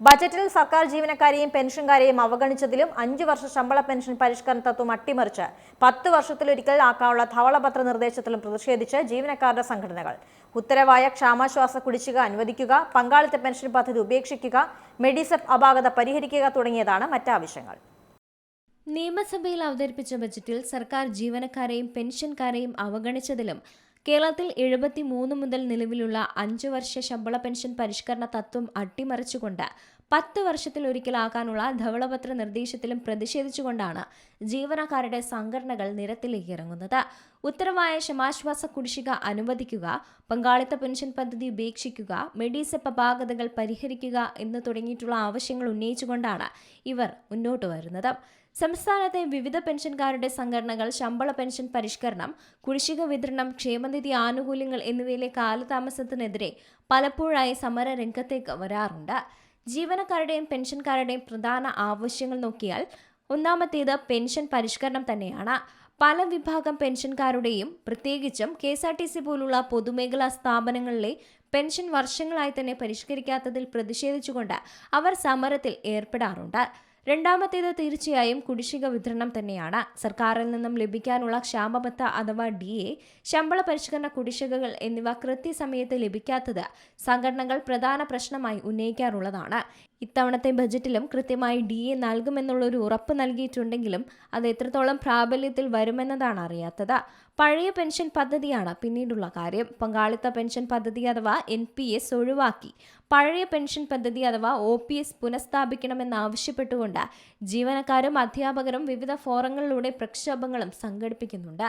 ബജറ്റിൽ സർക്കാർ ജീവനക്കാരെയും പെൻഷൻകാരെയും അവഗണിച്ചതിലും 5 വർഷ ശമ്പള പെൻഷൻ പരിഷ്കരണ തത്വം അട്ടിമറിച്ച് 10 വർഷത്തിലൊരിക്കൽ ആക്കാനുള്ള ധവളപത്ര നിർദ്ദേശത്തിലും പ്രതിഷേധിച്ച് ജീവനക്കാരുടെ സംഘടനകൾ. ഉത്തരവായ ക്ഷാമാശ്വാസ കുടിശ്ശിക അനുവദിക്കുക, പങ്കാളിത്ത പെൻഷൻ പദ്ധതി ഉപേക്ഷിക്കുക, മെഡിസെപ്പ് അപാകത പരിഹരിക്കുക തുടങ്ങിയതാണ് മറ്റാവശ്യങ്ങൾ. നിയമസഭയിൽ അവതരിപ്പിച്ച ബജറ്റിൽ സർക്കാർ ജീവനക്കാരെയും പെൻഷൻകാരെയും അവഗണിച്ചതിലും കേരളത്തിൽ 73 മുതൽ നിലവിലുള്ള 5 വർഷ ശമ്പള പെൻഷൻ പരിഷ്കരണ തത്വം അട്ടിമറിച്ചുകൊണ്ട് 10 വർഷത്തിലൊരിക്കലാക്കാനുള്ള ധവളപത്ര നിർദ്ദേശത്തിലും പ്രതിഷേധിച്ചുകൊണ്ടാണ് ജീവനക്കാരുടെ സംഘടനകൾ നിരത്തിലേക്ക് ഇറങ്ങുന്നത്. ഉത്തരവായ ക്ഷമാശ്വാസ കുടിശ്ശിക അനുവദിക്കുക, പങ്കാളിത്ത പെൻഷൻ പദ്ധതി ഉപേക്ഷിക്കുക, മെഡിസെപ്പ് അപാകതകൾ പരിഹരിക്കുക എന്ന് തുടങ്ങിയിട്ടുള്ള ആവശ്യങ്ങൾ ഉന്നയിച്ചുകൊണ്ടാണ് ഇവർ മുന്നോട്ട് വരുന്നത്. സംസ്ഥാനത്തെ വിവിധ പെൻഷൻകാരുടെ സംഘടനകൾ ശമ്പള പെൻഷൻ പരിഷ്കരണം, കുടിശ്ശിക വിതരണം, ക്ഷേമനിധി ആനുകൂല്യങ്ങൾ എന്നിവയിലെ കാലതാമസത്തിനെതിരെ പലപ്പോഴായി സമര രംഗത്തേക്ക് വരാറുണ്ട്. ജീവനക്കാരുടെയും പെൻഷൻകാരുടെയും പ്രധാന ആവശ്യങ്ങൾ നോക്കിയാൽ ഒന്നാമത്തേത് പെൻഷൻ പരിഷ്കരണം തന്നെയാണ്. പല വിഭാഗം പെൻഷൻകാരുടെയും പ്രത്യേകിച്ചും KSRTC പോലുള്ള പൊതുമേഖലാ സ്ഥാപനങ്ങളിലെ പെൻഷൻ വർഷങ്ങളായി തന്നെ പരിഷ്കരിക്കാത്തതിൽ പ്രതിഷേധിച്ചുകൊണ്ട് അവർ സമരത്തിൽ ഏർപ്പെടാറുണ്ട്. രണ്ടാമത്തേത് തീർച്ചയായും കുടിശ്ശിക വിതരണം തന്നെയാണ്. സർക്കാരിൽ നിന്നും ലഭിക്കാനുള്ള ക്ഷാമബത്ത അഥവാ DA, ശമ്പള പരിഷ്കരണ കുടിശ്ശികകൾ എന്നിവ കൃത്യസമയത്ത് ലഭിക്കാത്തത് സംഘടനകൾ പ്രധാന പ്രശ്നമായി ഉന്നയിക്കാറുള്ളതാണ്. ഇത്തവണത്തെ ബജറ്റിലും കൃത്യമായി DA നൽകുമെന്നുള്ളൊരു ഉറപ്പ് നൽകിയിട്ടുണ്ടെങ്കിലും അത് എത്രത്തോളം പ്രാബല്യത്തിൽ വരുമെന്നതാണ് അറിയാത്തത്. പഴയ പെൻഷൻ പദ്ധതിയാണ് പിന്നീടുള്ള കാര്യം. പങ്കാളിത്ത പെൻഷൻ പദ്ധതി അഥവാ NPS ഒഴിവാക്കി പഴയ പെൻഷൻ പദ്ധതി അഥവാ OPS പുനഃസ്ഥാപിക്കണമെന്നാവശ്യപ്പെട്ടുകൊണ്ട് ജീവനക്കാരും അധ്യാപകരും വിവിധ ഫോറങ്ങളിലൂടെ പ്രക്ഷോഭങ്ങളും സംഘടിപ്പിക്കുന്നുണ്ട്.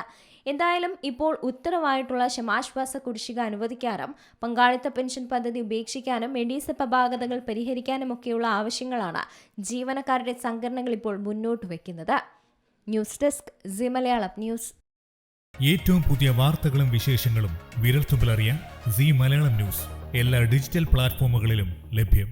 എന്തായാലും ഇപ്പോൾ ഉത്തരവായിട്ടുള്ള ക്ഷമാശ്വാസ കുടിശ്ശിക അനുവദിക്കാനും പങ്കാളിത്ത പെൻഷൻ പദ്ധതി ഉപേക്ഷിക്കാനും മെഡിസെപ്പ് അപാകതകൾ പരിഹരിക്കാനുമൊക്കെയുള്ള ആവശ്യങ്ങളാണ് ജീവനക്കാരുടെ സംഘടനകൾ ഇപ്പോൾ മുന്നോട്ട് വയ്ക്കുന്നത്. News desk C Malayalam news. ഏറ്റവും പുതിയ വാർത്തകളും വിശേഷങ്ങളും വിരൽത്തുമ്പിലറിയാൻ സി മലയാളം ന്യൂസ് എല്ലാ ഡിജിറ്റൽ പ്ലാറ്റ്ഫോമുകളിലും ലഭ്യം.